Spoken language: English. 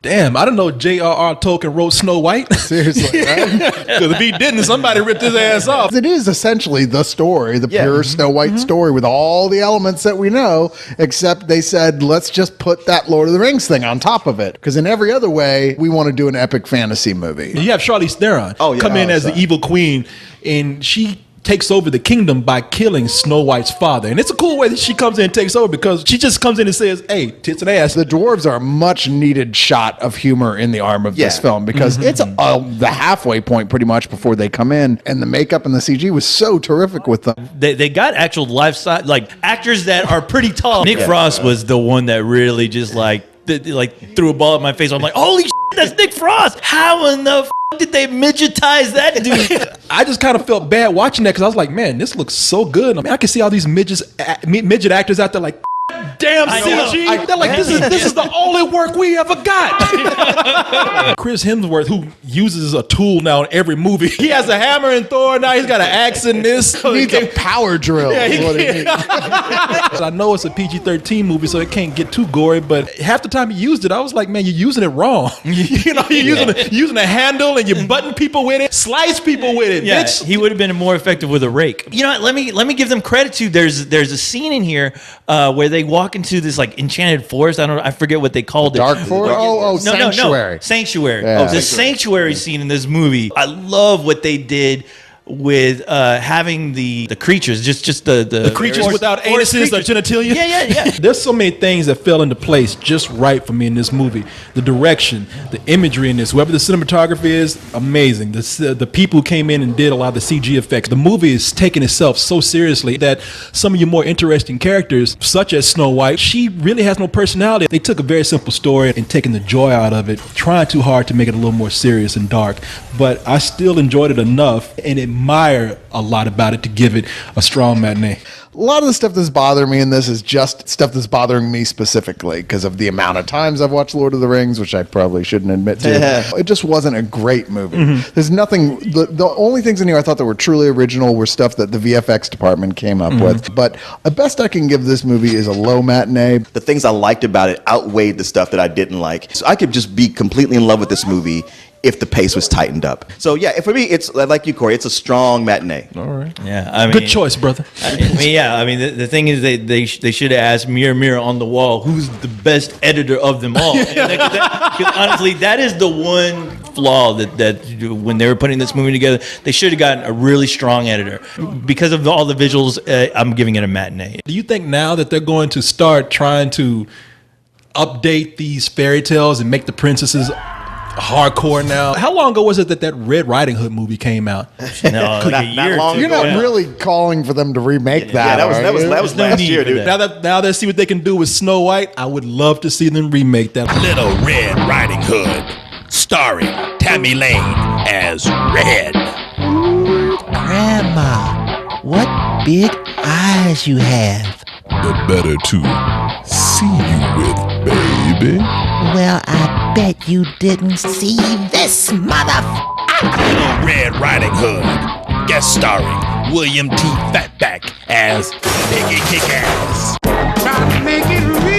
Damn, I didn't know J.R.R. Tolkien wrote Snow White. Seriously, right? Because if he didn't, somebody ripped his ass off. It is essentially the story, the pure Snow White story with all the elements that we know, except they said, let's just put that Lord of the Rings thing on top of it. Because in every other way, we want to do an epic fantasy movie. You have Charlize Theron come in as the evil queen, and she takes over the kingdom by killing Snow White's father. And it's a cool way that she comes in and takes over, because she just comes in and says, hey, tits and ass. The dwarves are a much needed shot of humor in the arm of this film, because it's the halfway point pretty much before they come in, and the makeup and the CG was so terrific with them. They got actual life size, like actors that are pretty tall. Nick Frost was the one that really just threw a ball at my face. I'm like, holy shit, that's Nick Frost. How in the did they midgetize that dude? I just kind of felt bad watching that, because I was like, man, this looks so good. I mean, I can see all these midget actors out there like, damn CG. They're like, this is the only work we ever got. Chris Hemsworth, who uses a tool now in every movie. He has a hammer in Thor now. He's got an axe in this. He needs a power drill. Is what he needs. I know it's a PG-13 movie, so it can't get too gory, but half the time he used it, I was like, man, you're using it wrong. You're using a handle and you're butting people with it, slice people with it. Yeah, bitch. he would have been more effective with a rake. You know what? Let me give them credit too. There's a scene in here where they walk into this like enchanted forest. I forget what they called it. Dark forest? Sanctuary. No. Sanctuary. Yeah. The sanctuary scene in this movie. I love what they did with having the creatures, just the creatures without anuses or genitalia. Yeah. There's so many things that fell into place just right for me in this movie. The direction, the imagery in this, whoever the cinematography is, amazing. The people who came in and did a lot of the CG effects. The movie is taking itself so seriously that some of your more interesting characters, such as Snow White, she really has no personality. They took a very simple story and taking the joy out of it, trying too hard to make it a little more serious and dark. But I still enjoyed it enough and admire a lot about it to give it a strong matinee. A lot of the stuff that's bothering me in this is just stuff that's bothering me specifically because of the amount of times I've watched Lord of the Rings, which I probably shouldn't admit to. It just wasn't a great movie. There's nothing, the only things in here I thought that were truly original were stuff that the VFX department came up with. But the best I can give this movie is a low matinee. The things I liked about it outweighed the stuff that I didn't like. So I could just be completely in love with this movie if the pace was tightened up. So yeah, for me, it's like you, Corey, it's a strong matinee. All right. Yeah, I mean, good choice, brother. I mean, the thing is, they should have asked Mirror, Mirror on the Wall, who's the best editor of them all. Because honestly, that is the one flaw that when they were putting this movie together, they should have gotten a really strong editor. Because of all the visuals, I'm giving it a matinee. Do you think now that they're going to start trying to update these fairy tales and make the princesses hardcore now? How long ago was it that Red Riding Hood movie came out? No, like a year. long You're ago. not really calling for them to remake that. That was no last need year, for dude. that. Now they see what they can do with Snow White. I would love to see them remake that. Little Red Riding Hood, starring Tammy Lane as Red. Grandma, what big eyes you have. The better to see you with, baby. Well, I bet you didn't see this Little Red Riding Hood, guest starring William T. Fatback as Piggy Kick-Ass. Trying to make it real.